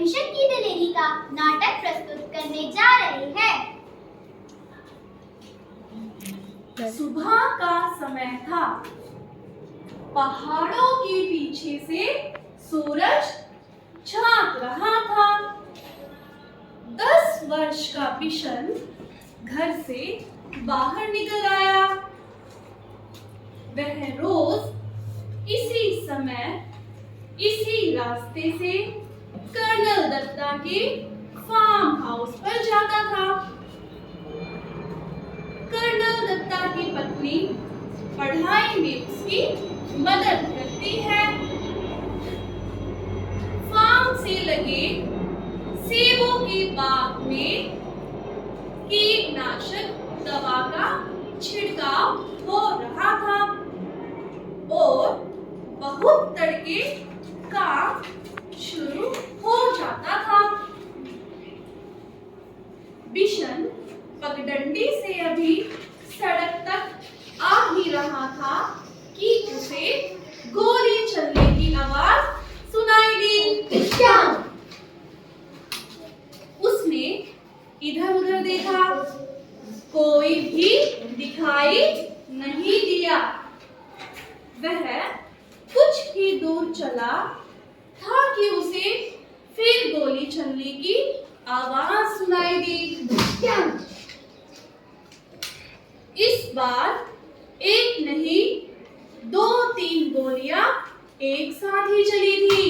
बिशन की दिलेरी का नाटक प्रस्तुत करने जा रहे हैं। सुबह का समय था। पहाड़ों के पीछे से सूरज झांक रहा था। 10 वर्ष का बिशन घर से बाहर निकल आया। वह रोज इसी समय इसी रास्ते से कर्नल दत्ता के फार्म हाउस पर जाता था। कर्नल दत्ता की पत्नी पढ़ाई में उसकी मदद करती है। फार्म से लगे सेबों के बाग में कीटनाशक दवा का छिड़काव हो रहा था और बहुत तड़के काम शुरू हो जाता था। बिशन पगडंडी से अभी सड़क तक आ ही रहा था कि उसे गोली चलने की आवाज सुनाई दी। उसने इधर-उधर देखा, कोई भी दिखाई नहीं दिया। वह कुछ ही दूर चला था कि उसे फिर गोली चलने की आवाज सुनाई दी। इस बार एक नहीं 2-3 गोलियां एक साथ ही चली थी।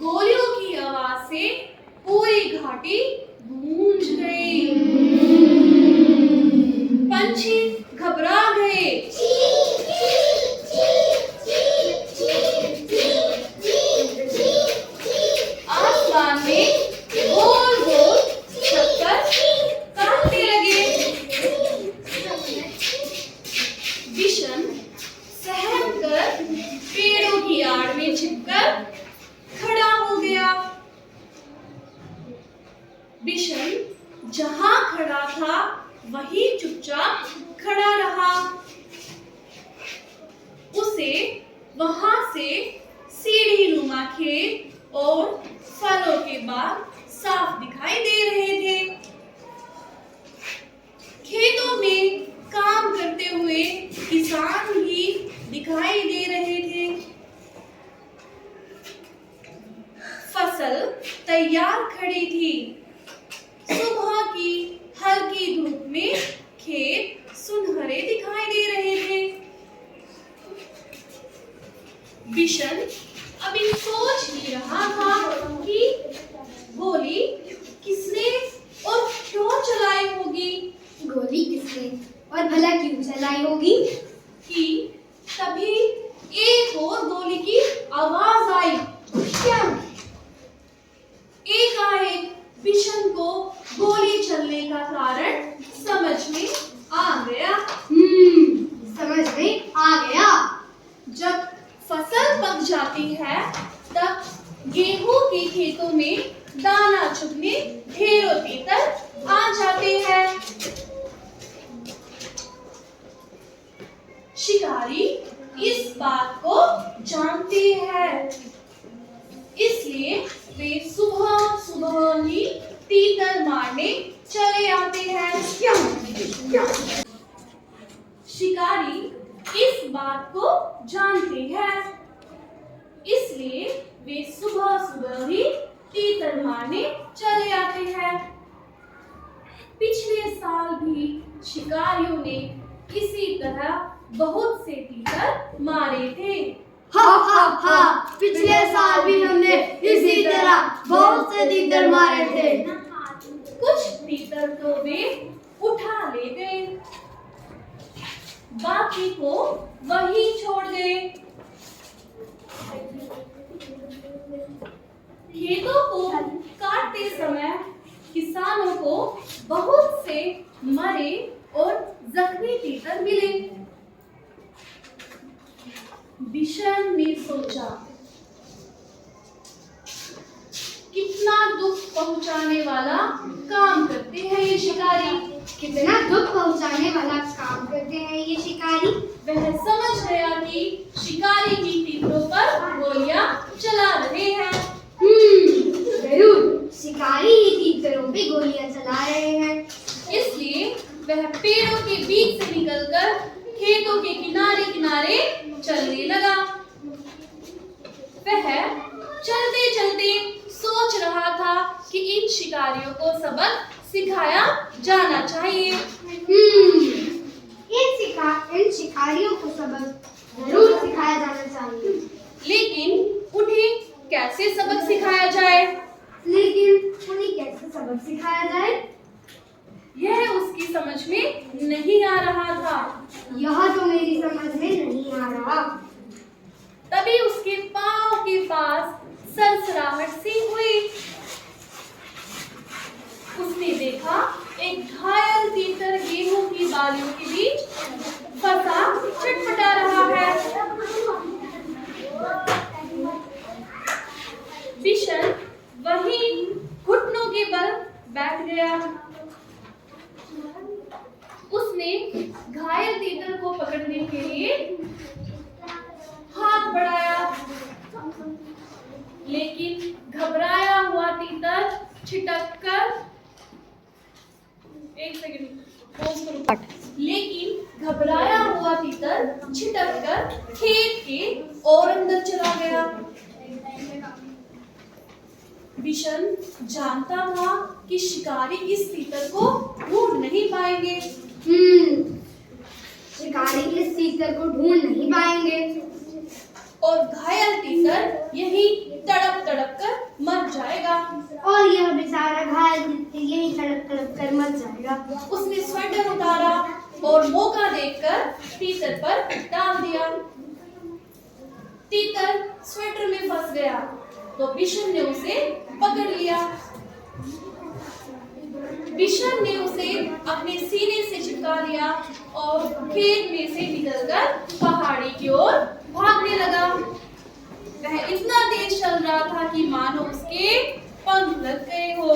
गोलियों की आवाज से पूरी घाटी गूंज गई। पंछी घबरा गए। आसमान में गोल गोल चक्कर काटने लगे। बिशन सहम कर पेड़ों की आड़ में छिपकर खड़ा हो गया। बिशन जहां खड़ा था वही चुपचाप खड़ा रहा। उसे वहां से सीढ़ी नुमा खेत और फलों के बाग साफ दिखाई दे रहे थे। खेतों में काम करते हुए किसान भी दिखाई दे रहे थे। फसल तैयार खड़ी थी। सुबह की हल्की धूप में खेत सुनहरे दिखाई दे रहे थे। बिशन अभी सोच ही रहा था कि गोली किसने और क्यों चलाई होगी। गोली किसने और भला क्यों चलाई होगी? कि तभी एक और गोली की आवाज आई। एकाएक बिशन को गोली चलने का कारण समझ में आ गया। समझ में आ गया। जब फसल पक जाती है तब गेहूं के खेतों में दाना चुगने ढेरों तीतर आ जाते हैं। शिकारी इस बात को जानते हैं, इसलिए वे सुबह सुबह ही तीतर मारने चले आते हैं। शिकारी इस बात को जानते हैं, इसलिए वे सुबह सुबह ही तीतर मारने चले आते हैं। पिछले साल भी शिकारियों ने इसी तरह बहुत से तीतर मारे थे। पिछले साल भी हमने इसी तरह बहुत से तीतर मारे थे। कुछ तीतर तो वे उठा ले गए, बाकी को वहीं छोड़ गए। खेतों को काटते समय किसानों को बहुत से मरे और जख्मी तीतर मिले। बिशन ने सोचा, कितना दुख पहुंचाने वाला काम करते हैं ये शिकारी। कितना दुख पहुंचाने वाला काम करते हैं ये शिकारी। वह समझ गया कि शिकारी की तीतरों पर गोलियां चला रहे हैं। जरूर शिकारी ही तीतरों पे गोलियां चला रहे हैं। इसलिए वह पेड़ों के बीच से निकलकर खेतों के किनारे किनारे चलने लगा। वह चलते चलते सोच रहा था कि इन शिकारियों को सबक सिखाया जाना चाहिए। इन शिकारियों को सबक जरूर सिखाया जाना चाहिए। लेकिन उन्हें कैसे सबक सिखाया जाए? यह उसकी समझ में नहीं आ रहा था। यह तो मेरी समझ में नहीं आ रहा। तभी उसके पांव के पास सरसराहट सी हुई। उसने देखा एक घायल तीतर गेहूं की बालियों के बीच फंसा छटपटा रहा है। बिशन वहीं घुटनों के बल बैठ गया। उसने घायल तीतर को पकड़ने के लिए हाथ बढ़ाया, लेकिन घबराया हुआ तीतर छिटककर खेत के और अंदर चला गया। बिशन जानता था कि शिकारी इस तीतर को ढूंढ नहीं पाएंगे। शिकारी इस तीतर को ढूंढ नहीं पाएंगे और घायल तीतर यहीं तड़प तड़प कर मर जाएगा। और यह बेचारा घायल तीतर यहीं तड़प तड़प कर मर जाएगा। उसने स्वेटर उतारा और मौका देखकर तीतर पर डाल दिया। तीतर स्वेटर में फंस गया तो बिशन ने उसे पकड़ लिया। बिशन ने उसे अपने सीने से चिपका लिया और खेत में से निकलकर पहाड़ी की ओर भागने लगा। वह इतना तेज चल रहा था कि मानो उसके पंख लग गए हो।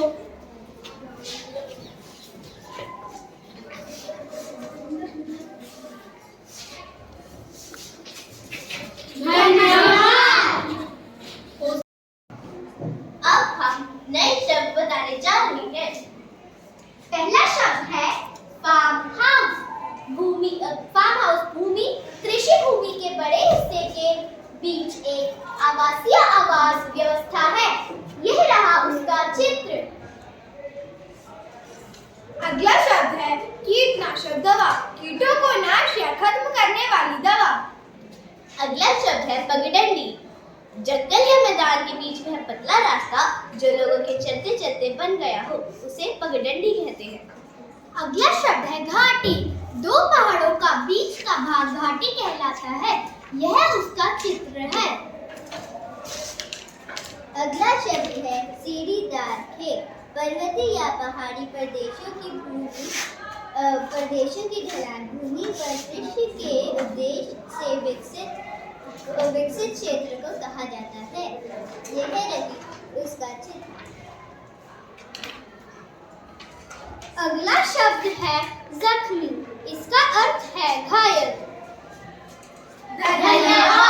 अब हम नए शब्द बताने जा रहे हैं। पहला शब्द है फार्म हाउस। फार्म हाउस भूमि कृषि भूमि के बड़े हिस्से के बीच एक आवासीय आवास व्यवस्था है। यह रहा उसका चित्र। अगला शब्द है कीटनाशक दवा। कीटों को नाश या खत्म करने वाली दवा। अगला शब्द है पगडंडी। जंगल या मैदान के बीच वह पतला रास्ता जो लोगों के चलते चलते बन गया हो, उसे पगडंडी कहते हैं। अगला शब्द है घाटी। दो पहाड़ों का बीच का भाग घाटी कहलाता है। यह उसका चित्र है। अगला शब्द है सीढ़ीदार खेत। पर्वतीय या पहाड़ी प्रदेशों की ढलान भूमि पर कृषि के उद्देश्य से विकसित क्षेत्र को कहा जाता है। यह रही उसका चित्र। अगला शब्द है जख्मी। इसका अर्थ है घायल। धन्यवाद।